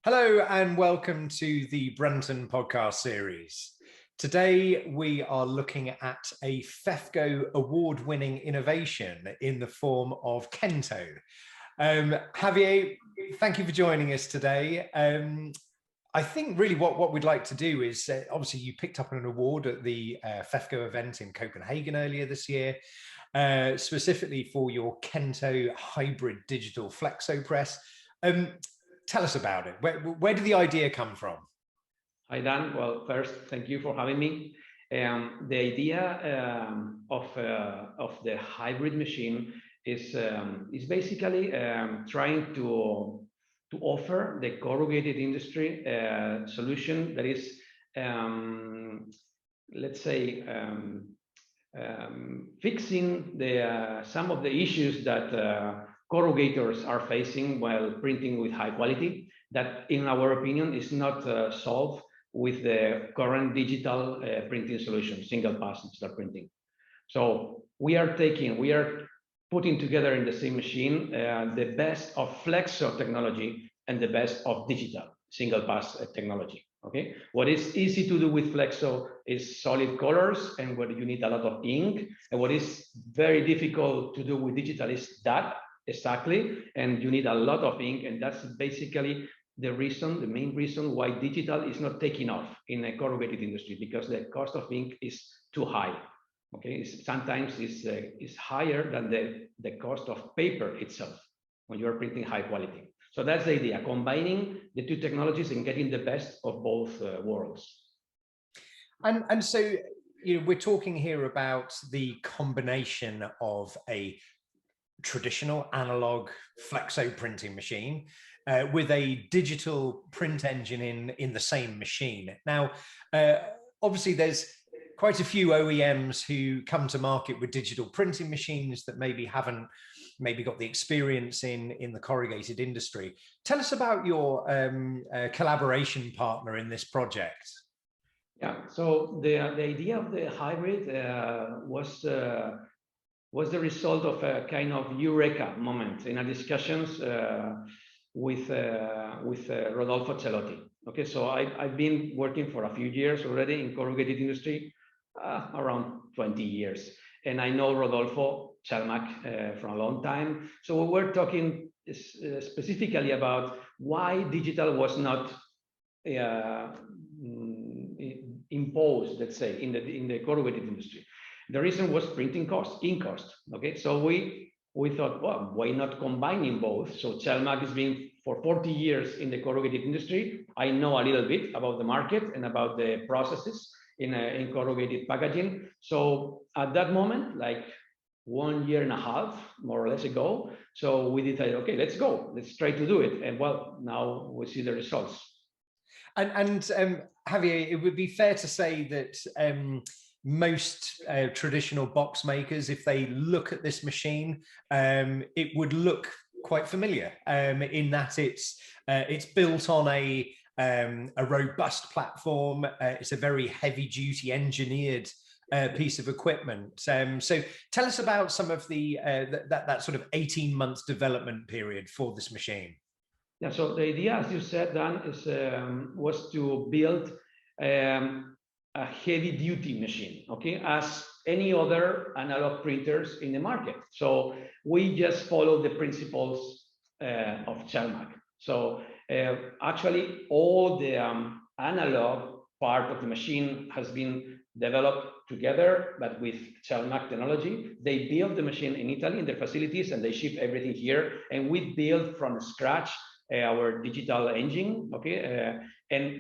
Hello and welcome to the Brunton podcast series. Today we are looking at a FEFCO award-winning innovation in the form of Kento. Javier, thank you for joining us today. I think really what we'd like to do is, obviously you picked up an award at the FEFCO event in Copenhagen earlier this year, specifically for your Kento hybrid digital flexo press. Tell us about it. Where did the idea come from? Hi, Dan. Well, first, thank you for having me. The idea of the hybrid machine is basically trying to offer the corrugated industry a solution that is, let's say, fixing some of the issues that corrugators are facing while printing with high quality, that in our opinion is not solved with the current digital printing solution, single pass digital printing. So we are putting together in the same machine the best of flexo technology and the best of digital single pass technology. Okay, what is easy to do with flexo is solid colors and what you need a lot of ink, and what is very difficult to do with digital is that exactly, and you need a lot of ink, and that's basically the main reason why digital is not taking off in a corrugated industry, because the cost of ink is too high. Okay, sometimes it's higher than the cost of paper itself when you're printing high quality. So that's the idea, combining the two technologies and getting the best of both worlds. And so, we're talking here about the combination of a traditional analog flexo printing machine with a digital print engine in the same machine. Now, obviously there's quite a few OEMs who come to market with digital printing machines that haven't got the experience in the corrugated industry. Tell us about your collaboration partner in this project. Yeah, so the idea of the hybrid was the result of a kind of eureka moment in our discussions with Rodolfo Celotti. Okay, so I've been working for a few years already in corrugated industry, around 20 years. And I know Rodolfo Chalmac from a long time. So we were talking specifically about why digital was not imposed, let's say, in the corrugated industry. The reason was printing cost, ink cost. Okay, so we thought, well, why not combining both? So Chalmac has been for 40 years in the corrugated industry. I know a little bit about the market and about the processes in corrugated packaging. So at that moment, like 1.5 years, more or less ago, so we decided, okay, let's go, let's try to do it. And well, now we see the results. And Javier, it would be fair to say that most traditional box makers, if they look at this machine, it would look quite familiar in that it's built on a robust platform. It's a very heavy-duty engineered piece of equipment. So tell us about some of that sort of 18-month development period for this machine. Yeah, so the idea, as you said, Dan, was to build a heavy-duty machine, okay, as any other analog printers in the market. So we just follow the principles of Chalmac. So actually, all the analog part of the machine has been developed together, but with Chalmac technology. They built the machine in Italy in their facilities, and they ship everything here. And we built from scratch our digital engine, okay,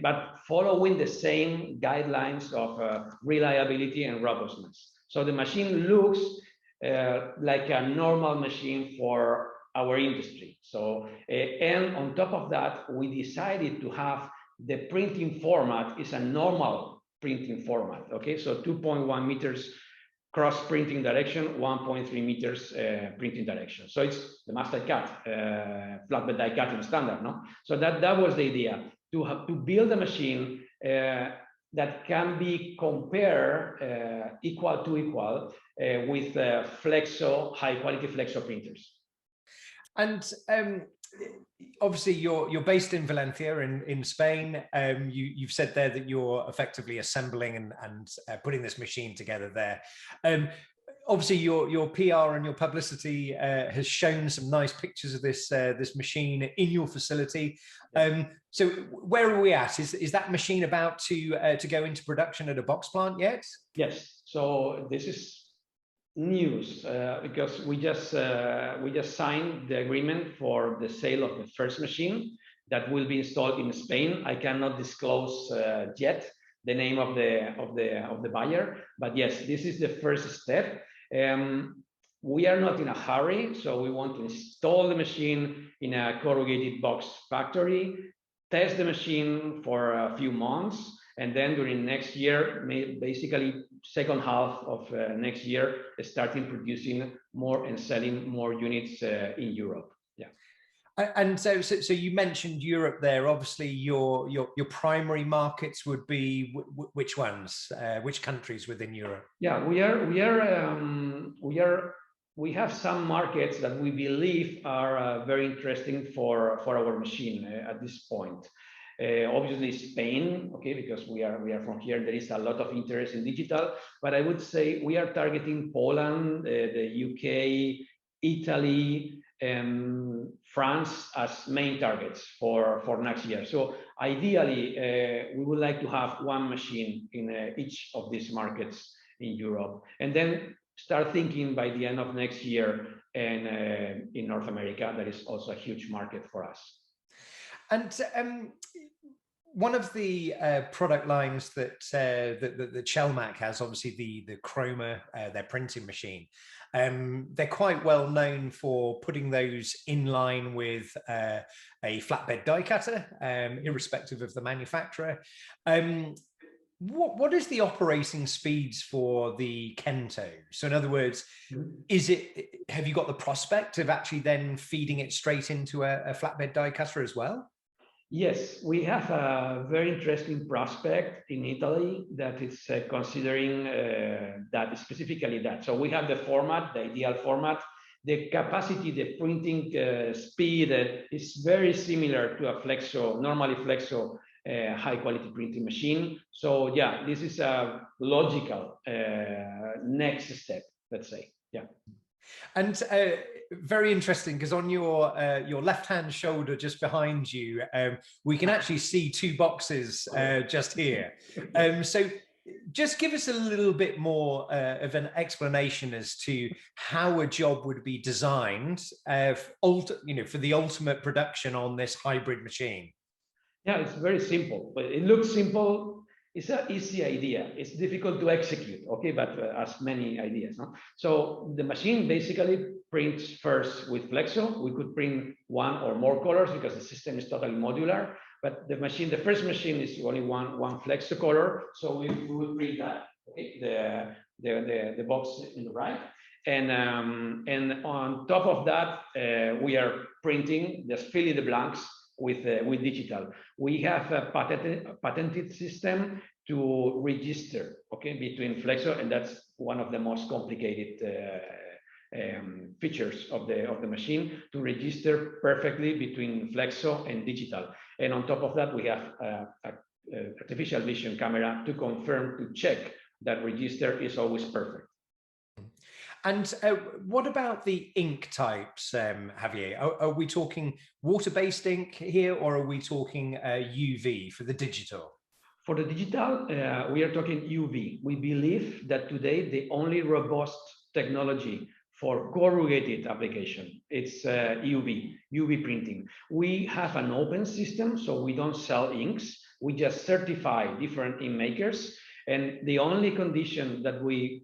but following the same guidelines of reliability and robustness. So the machine looks like a normal machine for our industry. So, and on top of that, we decided to have the printing format is a normal printing format, okay? So 2.1 meters cross printing direction, 1.3 meters printing direction. So it's the master cut, flatbed die cutting standard, no? So that was the idea, to build a machine that can be compared equal to equal with flexo, high quality flexo printers. And obviously, you're based in Valencia in Spain. You've said there that you're effectively assembling and putting this machine together there. Obviously, your PR and your publicity has shown some nice pictures of this machine in your facility. So where are we at? Is that machine about to go into production at a box plant yet? Yes. So this is news because we just signed the agreement for the sale of the first machine that will be installed in Spain. I cannot disclose yet the name of the buyer, but yes, this is the first step. We are not in a hurry, so we want to install the machine in a corrugated box factory, test the machine for a few months, and then during next year, basically second half of next year, starting producing more and selling more units in Europe. Yeah. And so you mentioned Europe there. Obviously, your primary markets would be which ones? Which countries within Europe? Yeah, we have some markets that we believe are very interesting for our machine at this point. Obviously Spain, okay, because we are from here. There is a lot of interest in digital, but I would say we are targeting Poland, the UK, Italy, France as main targets for next year. So ideally, we would like to have one machine in each of these markets in Europe, and then start thinking by the end of next year and in North America. That is also a huge market for us. And one of the product lines that Chelmac has, obviously the Chroma, their printing machine. They're quite well known for putting those in line with a flatbed die cutter, irrespective of the manufacturer. What is the operating speeds for the Kento? So in other words, have you got the prospect of actually then feeding it straight into a flatbed die cutter as well? Yes, we have a very interesting prospect in Italy that is considering that specifically that. So we have the format, the ideal format. The capacity, the printing speed is very similar to a flexo, normally flexo high quality printing machine. So yeah, this is a logical next step, let's say. Yeah. And very interesting, because on your left-hand shoulder, just behind you, we can actually see two boxes just here. So just give us a little bit more of an explanation as to how a job would be designed, for the ultimate production on this hybrid machine. Yeah, it's very simple, but it looks simple. It's an easy idea. It's difficult to execute, okay, but as many ideas. No? So the machine basically prints first with flexo. We could print one or more colors because the system is totally modular. But the first machine is only one flexo color. So we would print that, okay, the box in the right. And on top of that, we are printing, just filling the blanks with digital. We have a patented system to register, okay, between flexo, and that's one of the most complicated features of the machine, to register perfectly between flexo and digital. And on top of that, we have an artificial vision camera to confirm, to check that register is always perfect. And what about the ink types, Javier? Are we talking water-based ink here, or are we talking UV for the digital? For the digital, we are talking UV. We believe that today the only robust technology for corrugated application, it's UV printing. We have an open system, so we don't sell inks. We just certify different ink makers. And the only condition that we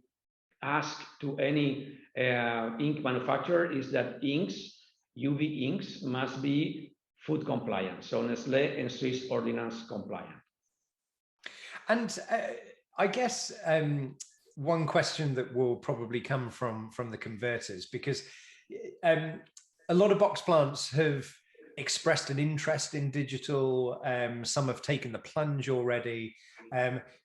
ask to any ink manufacturer is that UV inks must be food compliant, so Nestlé and Swiss ordinance compliant. And I guess one question that will probably come from the converters, because a lot of box plants have expressed an interest in digital. Some have taken the plunge already.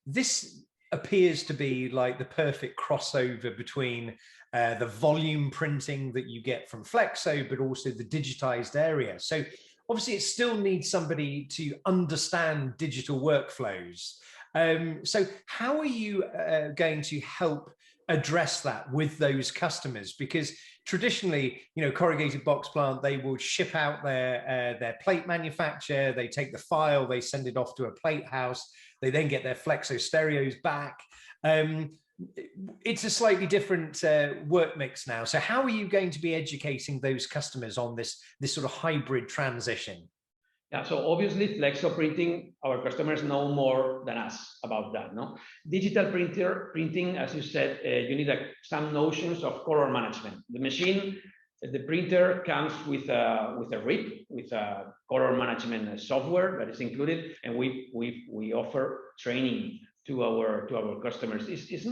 This appears to be like the perfect crossover between the volume printing that you get from flexo, but also the digitized area. So obviously it still needs somebody to understand digital workflows. So how are you going to help address that with those customers? Because traditionally, corrugated box plant, they will ship out their plate manufacturer, they take the file, they send it off to a plate house, they then get their flexo stereos back. It's a slightly different work mix now. So how are you going to be educating those customers on this sort of hybrid transition? Yeah, so obviously flexo printing, our customers know more than us about that, no? Digital printing, as you said, you need some notions of color management. The machine, the printer comes with a RIP, with a color management software that is included, and we offer training to our customers. It's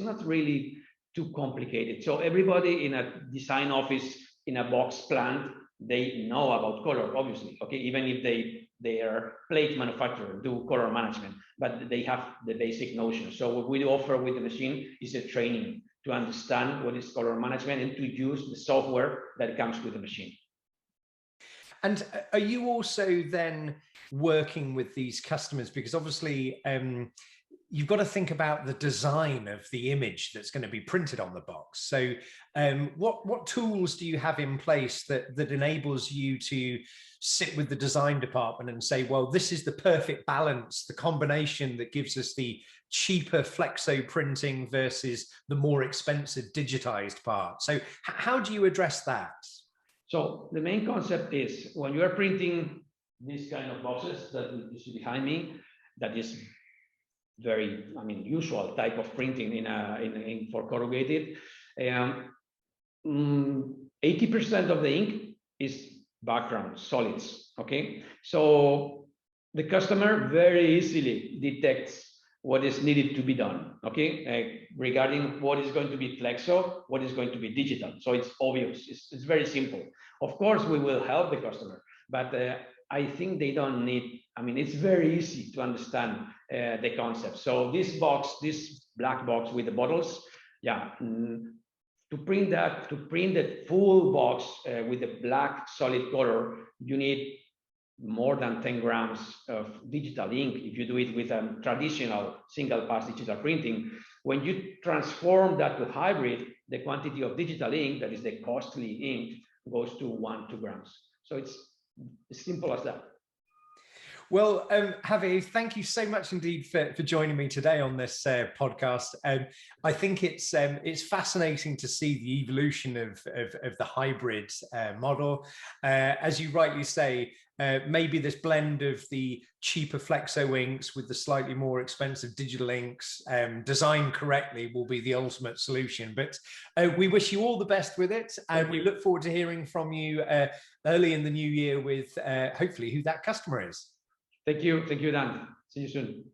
not really too complicated. So everybody in a design office, in a box plant, they know about color, obviously, okay, even if they are plate manufacturer, do color management, but they have the basic notion. So what we offer with the machine is a training to understand what is color management and to use the software that comes with the machine. And are you also then working with these customers? Because obviously you've got to think about the design of the image that's going to be printed on the box. So what tools do you have in place that enables you to sit with the design department and say, well, this is the perfect balance, the combination that gives us the cheaper flexo printing versus the more expensive digitized part? So how do you address that? So the main concept is when you are printing these kind of boxes that you see behind me, that is very, usual type of printing for corrugated. 80% of the ink is background solids. Okay, so the customer very easily detects what is needed to be done. Okay, regarding what is going to be flexo, what is going to be digital. So it's obvious. It's very simple. Of course, we will help the customer, but I think they don't need. It's very easy to understand the concept. So this box, this black box with the bottles, yeah, to print the full box with the black solid color, you need more than 10 grams of digital ink. If you do it with a traditional single pass digital printing, when you transform that to hybrid, the quantity of digital ink, that is the costly ink, goes to 1-2 grams. So it's as simple as that. Well, Javier, thank you so much indeed for joining me today on this podcast. I think it's fascinating to see the evolution of the hybrid model. As you rightly say, maybe this blend of the cheaper flexo inks with the slightly more expensive digital inks, designed correctly, will be the ultimate solution. But we wish you all the best with it, and we look forward to hearing from you early in the new year with hopefully who that customer is. Thank you, Dan. See you soon.